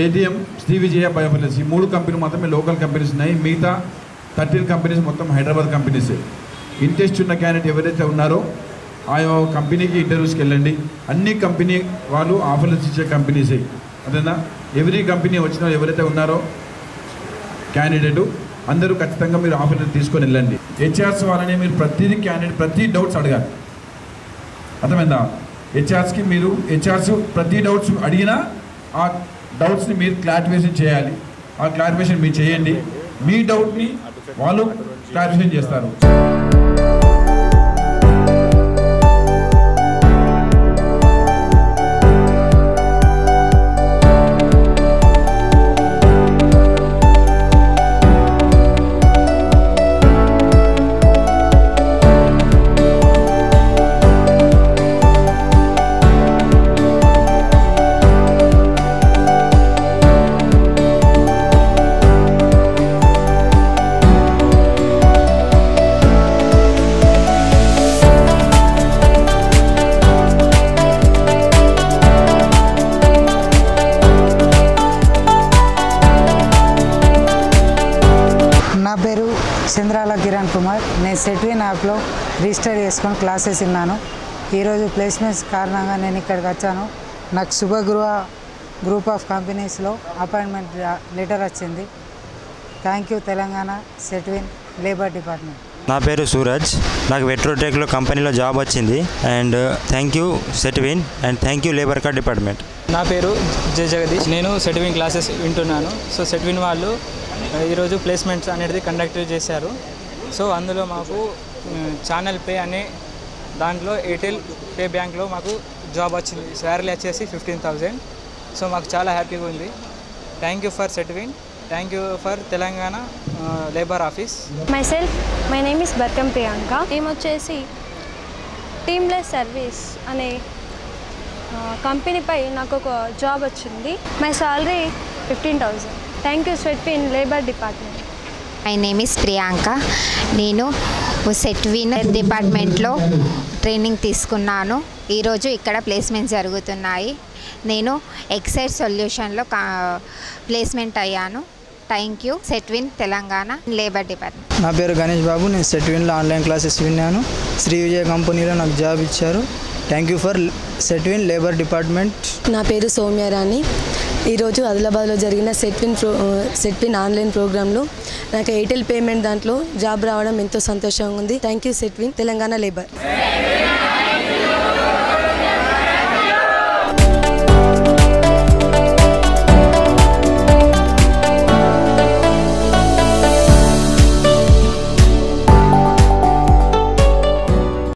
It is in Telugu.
కేటీఎం, శ్రీ విజయ బయోఫిలెన్స్ ఈ 3 కంపెనీలు మాత్రమే లోకల్ కంపెనీస్ ఉన్నాయి. మిగతా 13 కంపెనీస్ మొత్తం హైదరాబాద్ కంపెనీసే. ఇంట్రెస్ట్ ఉన్న క్యాండిడేట్ ఎవరైతే ఉన్నారో ఆ కంపెనీకి ఇంటర్వ్యూస్కి వెళ్ళండి. అన్ని కంపెనీ వాళ్ళు ఆఫర్లు ఇచ్చే కంపెనీసే. అదేనా ఎవ్రీ కంపెనీ వచ్చిన ఎవరైతే ఉన్నారో క్యాండిడేటు అందరూ ఖచ్చితంగా మీరు ఆఫర్లు తీసుకొని వెళ్ళండి. హెచ్ఆర్స్ వాళ్ళని మీరు ప్రతిదీ క్యాండిడేట్ ప్రతి డౌట్స్ అడగాలి. అర్థమైందా? హెచ్ఆర్స్ ప్రతి డౌట్స్ అడిగినా ఆ డౌట్స్ని మీరు క్లారిఫికేషన్ చేయాలి. ఆ క్లారిఫికేషన్ మీరు చేయండి. మీ డౌట్ని వాళ్ళు క్లారిఫికేషన్ చేస్తారు. నా పేరు చంద్రాల కిరణ్ కుమార్. నేను సెట్విన్ యాప్లో రిజిస్టర్ చేసుకొని క్లాసెస్ విన్నాను. ఈరోజు ప్లేస్మెంట్స్ కారణంగా నేను ఇక్కడికి వచ్చాను. నాకు శుభగృహ గ్రూప్ ఆఫ్ కంపెనీస్లో అపాయింట్మెంట్ లెటర్ వచ్చింది. Thank you Telangana Setwin labour department. నా పేరు సూరజ్. నాకు వెట్రోటెక్లో కంపెనీలో జాబ్ వచ్చింది. And thank you Setwin and thank you labour card department. నా పేరు జగదీష్. నేను సెట్విన్ క్లాసెస్ వింటున్నాను. సో సెట్విన్ వాళ్ళు ఈరోజు ప్లేస్మెంట్స్ అనేది కండక్ట్ చేశారు. సో అందులో మాకు ఛానల్ పే అనే దాంట్లో ఎయిర్టెల్ పే బ్యాంక్లో మాకు జాబ్ వచ్చింది. శాలరీ వచ్చేసి 15,000. సో మాకు చాలా హ్యాపీగా ఉంది. Thank you for Setwin. Thank you for Telangana labour office. My name is Barkam Priyanka. ఏమొచ్చేసి టీమ్లెస్ సర్వీస్ అనే కంపెనీపై నాకు ఒక జాబ్ వచ్చింది. My salary 15,000. Thank you Setwin labour department. My name is Priyanka. నేను సెట్విన్ డిపార్ట్మెంట్లో ట్రైనింగ్ తీసుకున్నాను. ఈరోజు ఇక్కడ ప్లేస్మెంట్స్ జరుగుతున్నాయి. నేను ఎక్సైడ్ సొల్యూషన్లో ప్లేస్మెంట్ అయ్యాను. Thank you Setwin Telangana labour department. నా పేరు గణేష్ బాబు. నేను సెట్విన్లో ఆన్లైన్ క్లాసెస్ విన్నాను. శ్రీ విజయ కంపెనీలో నాకు జాబ్ ఇచ్చారు. Thank you for Setwin labour department. నా పేరు సౌమ్యారాణి. ఈరోజు ఆదిలాబాద్లో జరిగిన సెట్విన్ ఆన్లైన్ ప్రోగ్రాంలో నాకు ఎయిర్టెల్ పేమెంట్ దాంట్లో జాబ్ రావడం ఎంతో సంతోషంగా ఉంది. Thank you Setwin Telangana labour.